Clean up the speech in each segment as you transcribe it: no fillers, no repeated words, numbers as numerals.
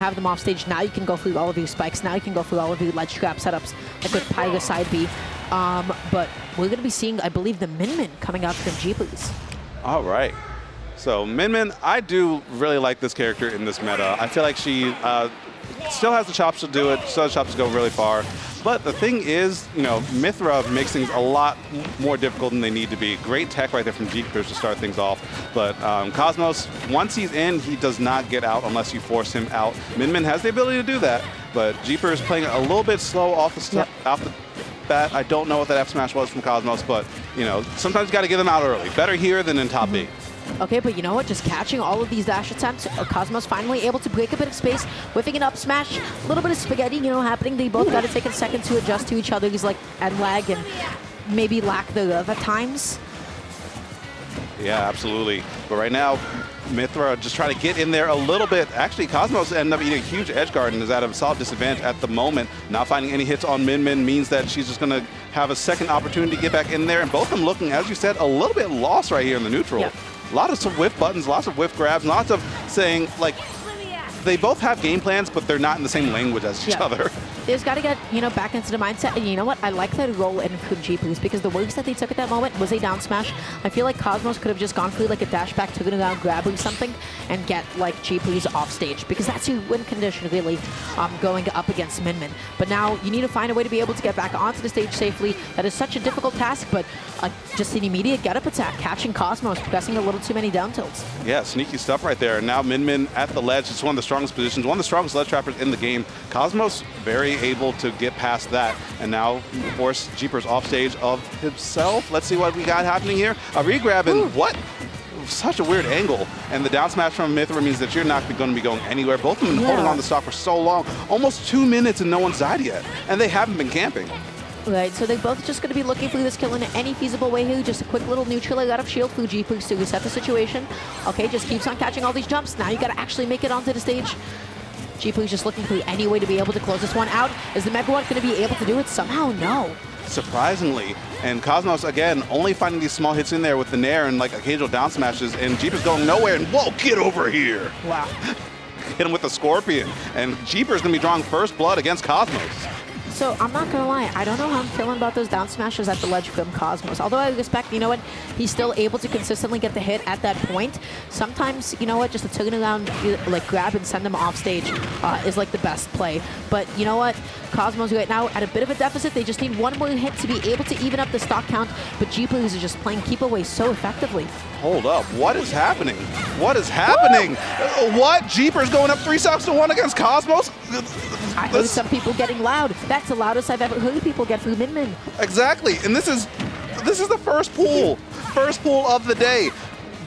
have them off stage. Now you can go through all of your spikes. Now you can go through all of your ledge trap setups, like with Pyra side B. But we're going to be seeing, I believe, the Min coming out from Jeepers. All right. So Min, I do really like this character in this meta. I feel like she still has the chops to do it, still has the chops to go really far. But the thing is, you know, Mythra makes things a lot more difficult than they need to be. Great tech right there from Jeepers to start things off. But Cosmos, once he's in, he does not get out unless you force him out. Min has the ability to do that, but Jeepers playing a little bit slow off the bat. I don't know what that F smash was from Cosmos, but you know, sometimes you got to get them out early. Better here than in top B. Okay, but you know what? Just catching all of these dash attempts, Cosmos finally able to break a bit of space, whiffing an up smash, a little bit of spaghetti, you know, happening. They both got to take a second to adjust to each other's like and lag and maybe lack thereof at times. Yeah, absolutely. But right now, Mythra just trying to get in there a little bit. Actually, Cosmos ended up eating a huge edge guard and is at a solid disadvantage at the moment. Not finding any hits on Min means that she's just going to have a second opportunity to get back in there. And both of them looking, as you said, a little bit lost right here in the neutral. Yep. Lots of whiff buttons, lots of whiff grabs, lots of saying, like, they both have game plans, but they're not in the same language as each other. They just got to get, you know, back into the mindset. And you know what? I like that roll in from Jeepers because the works that they took at that moment was a down smash. I feel like Cosmos could have just gone through like a dash back, took it around, grab or something, and get like Jeepers off stage because that's your win condition really going up against Min. But now you need to find a way to be able to get back onto the stage safely. That is such a difficult task, but just an immediate get-up attack, catching Cosmos, pressing a little too many down tilts. Yeah, sneaky stuff right there. And now Min at the ledge. It's one of the strongest positions, one of the strongest ledge trappers in the game. Cosmos very able to get past that, and now force Jeepers off stage of himself. Let's see what we got happening here. A re-grab and what? Such a weird angle. And the down smash from Mythra means that you're not going to be going anywhere. Both of them holding on the stock for so long, almost 2 minutes and no one's died yet. And they haven't been camping. Right, so they're both just going to be looking for this kill in any feasible way here. Just a quick little neutral out of shield for Jeepers to reset the situation. Okay, just keeps on catching all these jumps. Now you got to actually make it onto the stage. Jeepers just looking for any way to be able to close this one out. Is the Megawatt going to be able to do it? Somehow, no. Surprisingly. And Cosmos, again, only finding these small hits in there with the Nair and like occasional down smashes, and Jeepers going nowhere, and whoa, get over here. Wow. Hit him with the Scorpion. And Jeepers going to be drawing first blood against Cosmos. So I'm not going to lie, I don't know how I'm feeling about those down smashes at the ledge from Cosmos. Although I respect, you know what, he's still able to consistently get the hit at that point. Sometimes, you know what, just a turn around, like grab and send them off stage is like the best play. But you know what, Cosmos right now at a bit of a deficit. They just need one more hit to be able to even up the stock count. But Jeepers is just playing keep away so effectively. Hold up, what is happening? What is happening? What? Jeepers going up 3 stocks to 1 against Cosmos? I heard some people getting loud. That's the loudest I've ever heard people get through Min. Exactly, and this is the first pool of the day.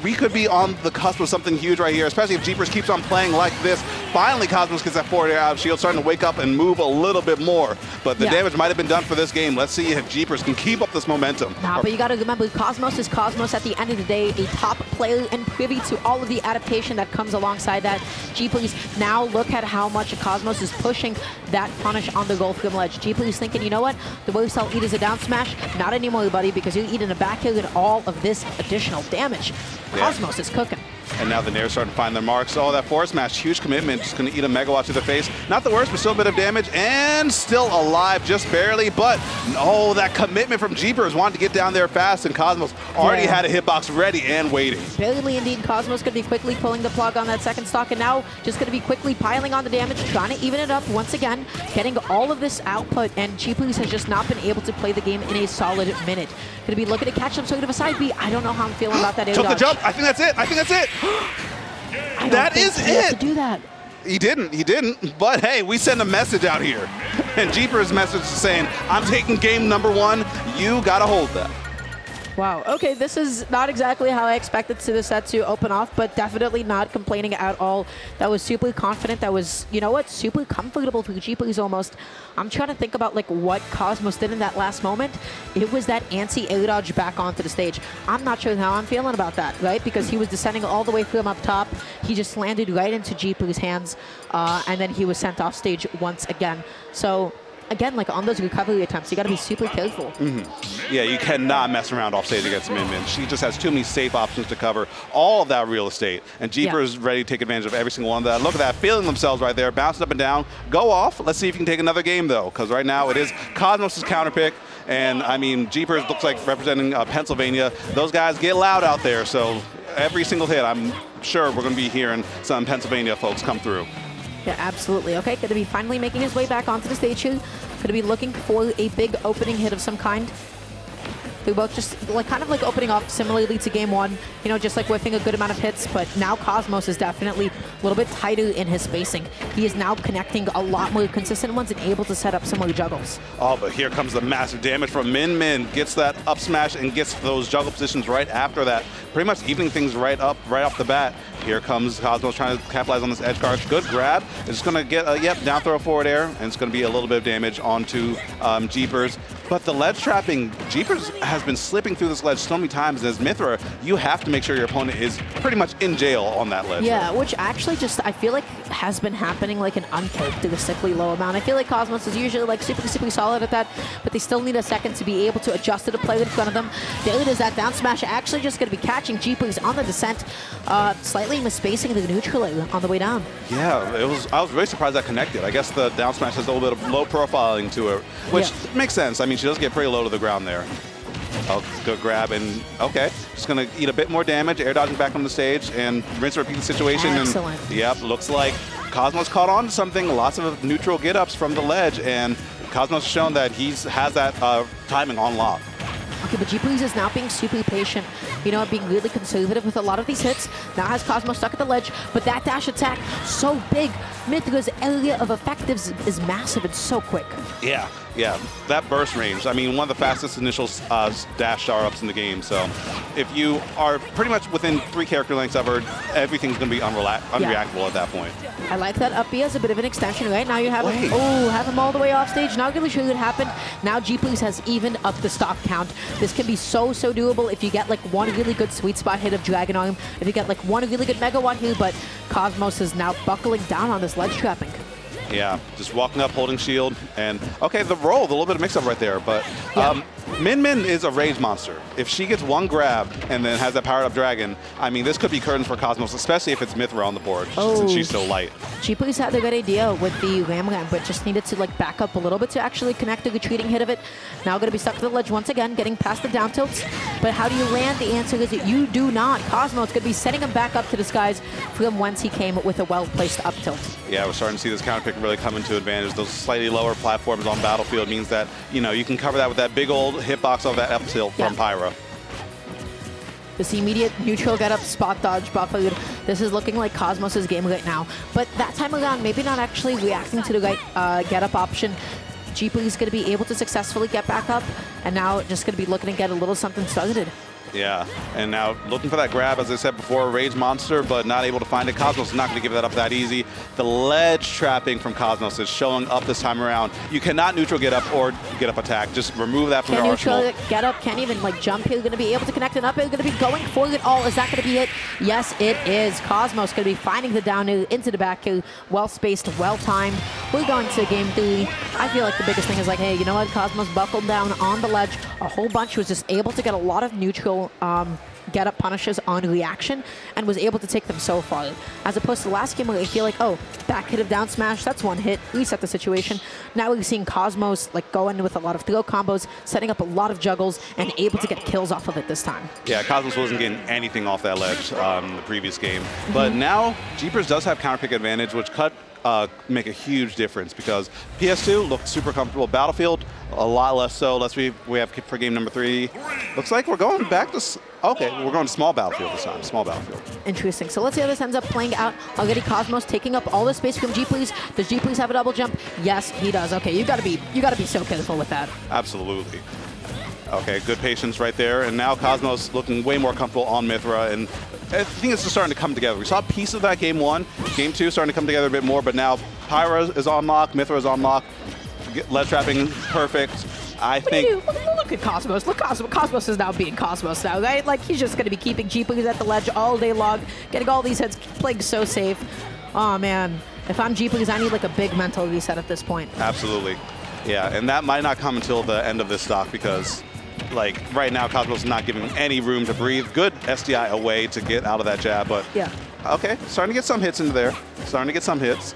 We could be on the cusp of something huge right here, especially if Jeepers keeps on playing like this. Finally, Cosmos gets that forward air out of shield, starting to wake up and move a little bit more. But the damage might have been done for this game. Let's see if Jeepers can keep up this momentum. Nah, but you got to remember, Cosmos is Cosmos at the end of the day, a top player and privy to all of the adaptation that comes alongside that. Jeepers, now look at how much Cosmos is pushing that punish on the goal from ledge. Jeepers thinking, you know what, the worst I'll eat is a down smash. Not anymore, buddy, because you're eating a back kill and all of this additional damage. Cosmos is cooking. And now the Nair's starting to find their marks. Oh, that forward smash, huge commitment. Just going to eat a Megawatt to the face. Not the worst, but still a bit of damage. And still alive, just barely. But, oh, that commitment from Jeepers wanted to get down there fast. And Cosmos already had a hitbox ready and waiting. Barely indeed. Cosmos could be quickly pulling the plug on that second stock. And now just going to be quickly piling on the damage, trying to even it up once again. Getting all of this output. And Jeepers has just not been able to play the game in a solid minute. Going to be looking to catch some sort of a side B. I don't know how I'm feeling about that. Took the jump. I think that's it. I think that's it. That is it. To do that. He didn't. But hey, we send a message out here. And Jeepers' message is saying, I'm taking game number 1. You got to hold that. Wow, okay, this is not exactly how I expected the set to open off, but definitely not complaining at all. That was super confident. That was, you know what, super comfortable for Jeepers almost. I'm trying to think about like what Cosmos did in that last moment. It was that anti-air dodge back onto the stage. I'm not sure how I'm feeling about that, right? Because he was descending all the way from up top. He just landed right into Jeepers' hands, and then he was sent off stage once again. So again, like on those recovery attempts, you got to be super careful. Yeah, you cannot mess around off stage against Min Min. She just has too many safe options to cover all of that real estate. And Jeeper is ready to take advantage of every single one of that. Look at that, feeling themselves right there, bouncing up and down. Go off. Let's see if you can take another game, though, because right now it is Cosmos' counter pick. And, I mean, Jeepers looks like representing Pennsylvania. Those guys get loud out there, so every single hit, I'm sure we're going to be hearing some Pennsylvania folks come through. Yeah, absolutely. Okay, going to be finally making his way back onto the stage here. Going to be looking for a big opening hit of some kind. They're both just like kind of like opening off similarly to game one, you know, just like whiffing a good amount of hits, but now Cosmos is definitely a little bit tighter in his spacing. He is now connecting a lot more consistent ones and able to set up some more juggles. Oh, but here comes the massive damage from Min Min. Gets that up smash and gets those juggle positions right after that. Pretty much evening things right off the bat. Here comes Cosmos trying to capitalize on this edge guard. Good grab. It's going to get a, down throw forward air, and it's going to be a little bit of damage onto Jeepers. But the ledge trapping, Jeepers has been slipping through this ledge so many times. As Mythra, you have to make sure your opponent is pretty much in jail on that ledge. Yeah, which actually just, I feel like has been happening like an uncharacteristically low amount. I feel like Cosmos is usually like super solid at that, but they still need a second to be able to adjust to the player in front of them. There it is, that down smash actually just going to be catching Jeepers on the descent, slightly misspacing the neutral on the way down. Yeah, I was really surprised that connected. I guess the down smash has a little bit of low profiling to it, which makes sense. I mean, she does get pretty low to the ground there. Oh, good grab, and okay. Just going to eat a bit more damage, air dodging back on the stage, and rinse and repeat the situation. Excellent. And, yep, looks like Cosmos caught on to something. Lots of neutral get-ups from the ledge, and Cosmos has shown that he has that timing on lock. Okay, but Jeepers is now being super patient, you know, being really conservative with a lot of these hits. Now has Cosmos stuck at the ledge, but that dash attack, so big. Mythra's area of effectives is massive and so quick. Yeah, that burst range. I mean, one of the fastest initial dash star-ups in the game. So if you are pretty much within 3 character lengths of her, everything's going to be unreactable at that point. I like that up B as a bit of an extension, right? Now you have him, have him all the way off stage. Not really sure what happened. Now Jeepers has evened up the stock count. This can be so doable if you get like one really good sweet spot hit of Dragon Arm, if you get like one really good Mega Watt here, but Cosmos is now buckling down on this ledge trapping. Yeah, just walking up, holding shield, and okay, the roll, the little bit of mix-up right there, but Min Min is a rage monster. If she gets one grab and then has that powered-up dragon, I mean, this could be curtains for Cosmos, especially if it's Mythra on the board, since she's so light. Jeepers had a good idea with the Ram, but just needed to like back up a little bit to actually connect the retreating hit of it. Now going to be stuck to the ledge once again, getting past the down tilts. But how do you land? The answer is that you do not. Cosmos going to be setting him back up to the skies from whence he came with a well-placed up tilt. Yeah, we're starting to see this counter pick really come into advantage. Those slightly lower platforms on Battlefield means that, you know, you can cover that with that big old hitbox of that up tilt from Pyra. This immediate neutral get up, spot dodge, buffered. This is looking like Cosmos' game right now. But that time around, maybe not actually reacting to the right get up option. Jeepers is going to be able to successfully get back up, and now just going to be looking to get a little something started. Yeah, and now looking for that grab, as I said before, Rage Monster, but not able to find it. Cosmos is not going to give that up that easy. The ledge trapping from Cosmos is showing up this time around. You cannot neutral get up or get up attack. Just remove that from your arsenal. Neutral get up, can't even like jump here. Going to be able to connect an up. He's going to be going for it all. Is that going to be it? Yes, it is. Cosmos going to be finding the down air into the back air. Well spaced, well timed. We're going to game 3. I feel like the biggest thing is like, hey, you know what? Cosmos buckled down on the ledge. A whole bunch, was just able to get a lot of neutral get-up punishes on reaction and was able to take them so far. As opposed to the last game where I feel like, oh, back hit of down smash, that's one hit, reset the situation. Now we're seeing Cosmos like go in with a lot of throw combos, setting up a lot of juggles, and able to get kills off of it this time. Yeah, Cosmos wasn't getting anything off that ledge in the previous game. But now, Jeepers does have counter pick advantage, which make a huge difference because PS2 looked super comfortable. Battlefield, a lot less so. We have for game number 3. Looks like we're going back to, we're going to small Battlefield this time, small Battlefield. Interesting. So let's see how this ends up playing out. Already Cosmos taking up all the space from Jeepers. Does Jeepers have a double jump? Yes, he does. Okay, you gotta be so careful with that. Absolutely. Okay, good patience right there. And now Cosmos looking way more comfortable on Mythra, and I think it's just starting to come together. We saw a piece of that game 1. Game 2 starting to come together a bit more, but now Pyra is on lock, Mythra is on lock. Ledge trapping, perfect. I think. Look at Cosmos. Look, Cosmos is now being Cosmos now, right? Like, he's just going to be keeping Jeepers at the ledge all day long, getting all these hits, playing so safe. Oh, man. If I'm Jeepers, I need like a big mental reset at this point. Absolutely. Yeah, and that might not come until the end of this stock because, like, right now Cosmos is not giving any room to breathe. Good SDI away to get out of that jab, but yeah. Okay, starting to get some hits into there. Starting to get some hits.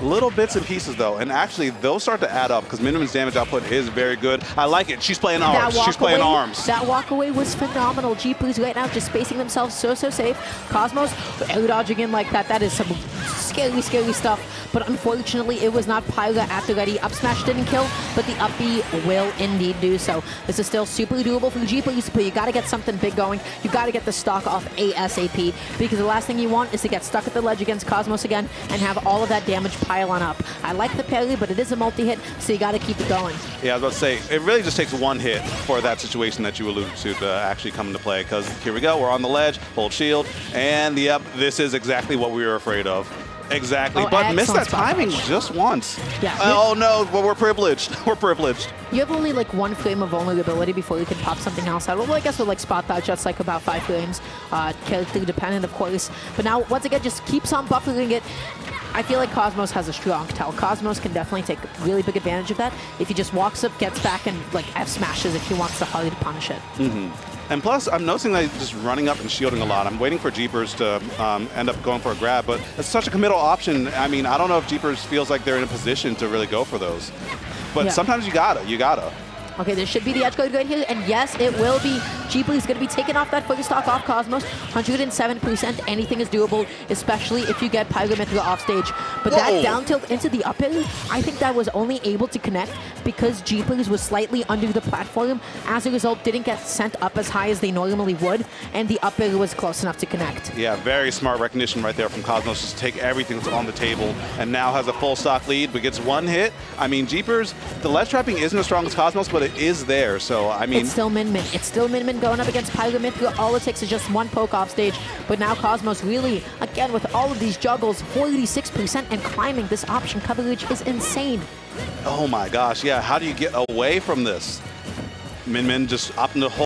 Little bits and pieces, though, and actually, those start to add up because Minimum's damage output is very good. I like it. She's playing arms. She's playing arms. That walk away was phenomenal. G-Blues right now just spacing themselves so safe. Cosmos air dodging in like that. That is some scary, scary stuff. But unfortunately, it was not Pyra at the ready. Up smash didn't kill, but the up B will indeed do so. This is still super doable for the G-Blues, but you got to get something big going. You got to get the stock off ASAP because the last thing you want is to get stuck at the ledge against Cosmos again and have all of that damage pile on up. I like the parry, but it is a multi-hit, so you got to keep it going. Yeah, I was about to say, it really just takes one hit for that situation that you alluded to actually come into play, because here we go, we're on the ledge, hold shield, and yep, this is exactly what we were afraid of. Exactly, but missed that timing just once. Yeah. Oh no, but we're privileged. We're privileged. You have only like 1 frame of vulnerability before you can pop something else out. Well, I guess with like spot dodge, that's like about 5 frames. Character dependent, of course. But now, once again, just keeps on buffering it. I feel like Cosmos has a strong tell. Cosmos can definitely take really big advantage of that if he just walks up, gets back, and like F smashes if he wants to hard punish it. And plus, I'm noticing that he's just running up and shielding a lot. I'm waiting for Jeepers to end up going for a grab, but it's such a committal option. I mean, I don't know if Jeepers feels like they're in a position to really go for those. But sometimes you gotta. Okay, there should be the edge guard right here, and yes, it will be. G-Blue is going to be taking off that first stock off Cosmos. 107%, anything is doable, especially if you get Pyra Mythra off stage. But that down tilt into the up air, I think that was only able to connect because G-Blue was slightly under the platform. As a result, didn't get sent up as high as they normally would, and the up air was close enough to connect. Yeah, very smart recognition right there from Cosmos. Just take everything that's on the table, and now has a full stock lead, but gets 1 hit. I mean, Jeepers, the ledge trapping isn't as strong as Cosmos, but it is there, so I mean... It's still Min-Min. It's still Min-Min going up against Pyra Mythra. All it takes is just 1 poke off stage, but now Cosmos really, again, with all of these juggles, 46% and climbing. This option coverage is insane. Oh my gosh, yeah, how do you get away from this? Min-Min just opting to hold